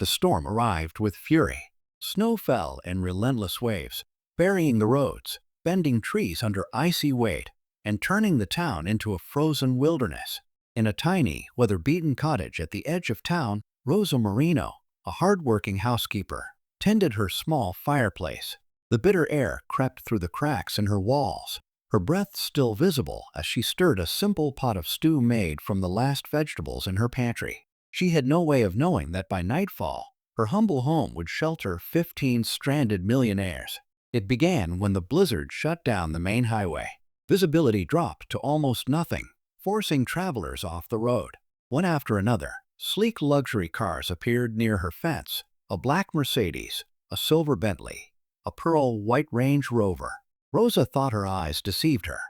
The storm arrived with fury. Snow fell in relentless waves, burying the roads, bending trees under icy weight, and turning the town into a frozen wilderness. In a tiny, weather-beaten cottage at the edge of town, Rosa Marino, a hard-working housekeeper, tended her small fireplace. The bitter air crept through the cracks in her walls, her breath still visible as she stirred a simple pot of stew made from the last vegetables in her pantry. She had no way of knowing that by nightfall, her humble home would shelter 15 stranded millionaires. It began when the blizzard shut down the main highway. Visibility dropped to almost nothing, forcing travelers off the road. One after another, sleek luxury cars appeared near her fence: a black Mercedes, a silver Bentley, a pearl white Range Rover. Rosa thought her eyes deceived her.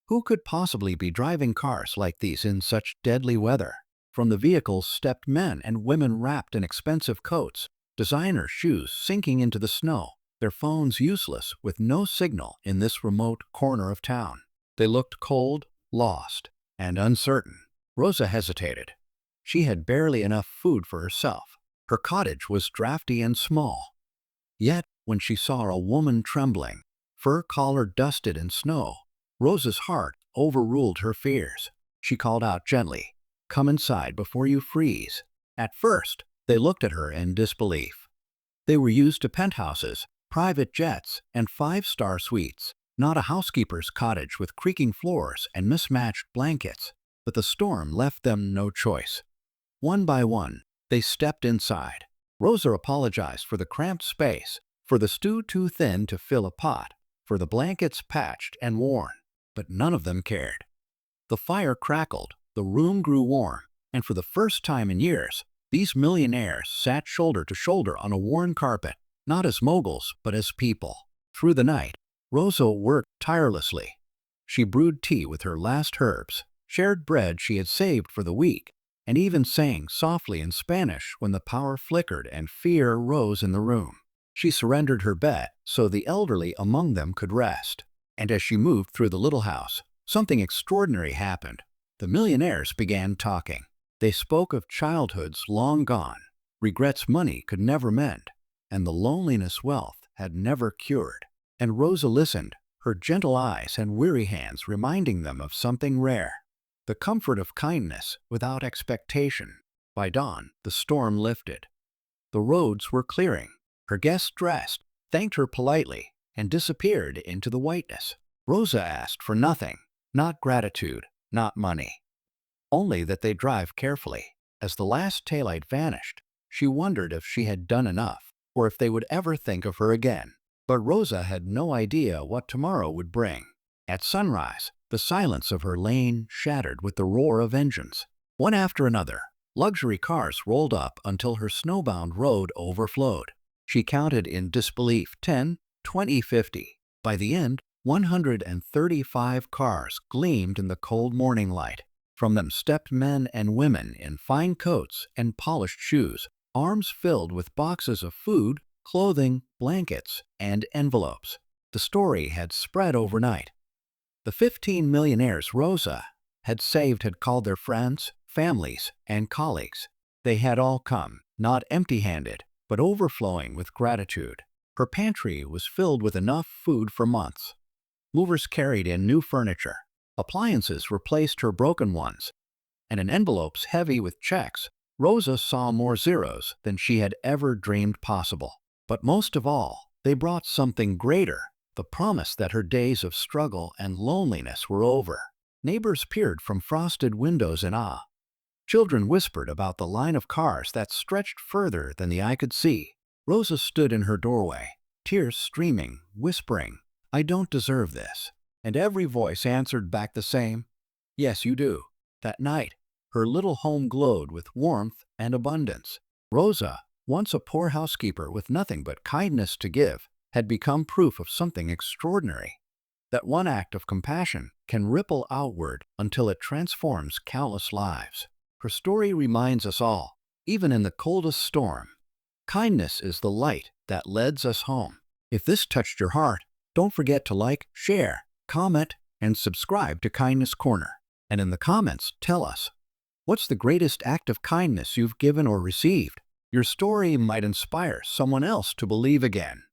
Who could possibly be driving cars like these in such deadly weather? From the vehicles stepped men and women wrapped in expensive coats, designer shoes sinking into the snow, their phones useless with no signal in this remote corner of town. They looked cold, lost, and uncertain. Rosa hesitated. She had barely enough food for herself. Her cottage was drafty and small. Yet, when she saw a woman trembling, fur collar dusted in snow, Rosa's heart overruled her fears. She called out gently, "Come inside before you freeze." At first, they looked at her in disbelief. They were used to penthouses, private jets, and five-star suites, not a housekeeper's cottage with creaking floors and mismatched blankets. But the storm left them no choice. One by one, they stepped inside. Rosa apologized for the cramped space, for the stew too thin to fill a pot, for the blankets patched and worn, but none of them cared. The fire crackled, the room grew warm, and for the first time in years, these millionaires sat shoulder to shoulder on a worn carpet, not as moguls, but as people. Through the night, Rosa worked tirelessly. She brewed tea with her last herbs, shared bread she had saved for the week, and even sang softly in Spanish when the power flickered and fear rose in the room. She surrendered her bed so the elderly among them could rest. And as she moved through the little house, something extraordinary happened. The millionaires began talking. They spoke of childhoods long gone, regrets money could never mend, and the loneliness wealth had never cured. And Rosa listened, her gentle eyes and weary hands reminding them of something rare: the comfort of kindness without expectation. By dawn, the storm lifted. The roads were clearing. Her guests dressed, thanked her politely, and disappeared into the whiteness. Rosa asked for nothing, not gratitude, not money. Only that they drive carefully. As the last taillight vanished, she wondered if she had done enough, or if they would ever think of her again. But Rosa had no idea what tomorrow would bring. At sunrise, the silence of her lane shattered with the roar of engines. One after another, luxury cars rolled up until her snowbound road overflowed. She counted in disbelief: 10, 20, 50. By the end, 135 cars gleamed in the cold morning light. From them stepped men and women in fine coats and polished shoes, arms filled with boxes of food, clothing, blankets, and envelopes. The story had spread overnight. The 15 millionaires Rosa had saved had called their friends, families, and colleagues. They had all come, not empty-handed, but overflowing with gratitude. Her pantry was filled with enough food for months. Movers carried in new furniture. Appliances replaced her broken ones. And in envelopes heavy with checks, Rosa saw more zeros than she had ever dreamed possible. But most of all, they brought something greater: the promise that her days of struggle and loneliness were over. Neighbors peered from frosted windows in awe. Children whispered about the line of cars that stretched further than the eye could see. Rosa stood in her doorway, tears streaming, whispering, "I don't deserve this." And every voice answered back the same: "Yes, you do." That night, her little home glowed with warmth and abundance. Rosa, once a poor housekeeper with nothing but kindness to give, had become proof of something extraordinary: that one act of compassion can ripple outward until it transforms countless lives. Her story reminds us all, even in the coldest storm, kindness is the light that leads us home. If this touched your heart, don't forget to like, share, comment, and subscribe to Kindness Corner. And in the comments, tell us, what's the greatest act of kindness you've given or received? Your story might inspire someone else to believe again.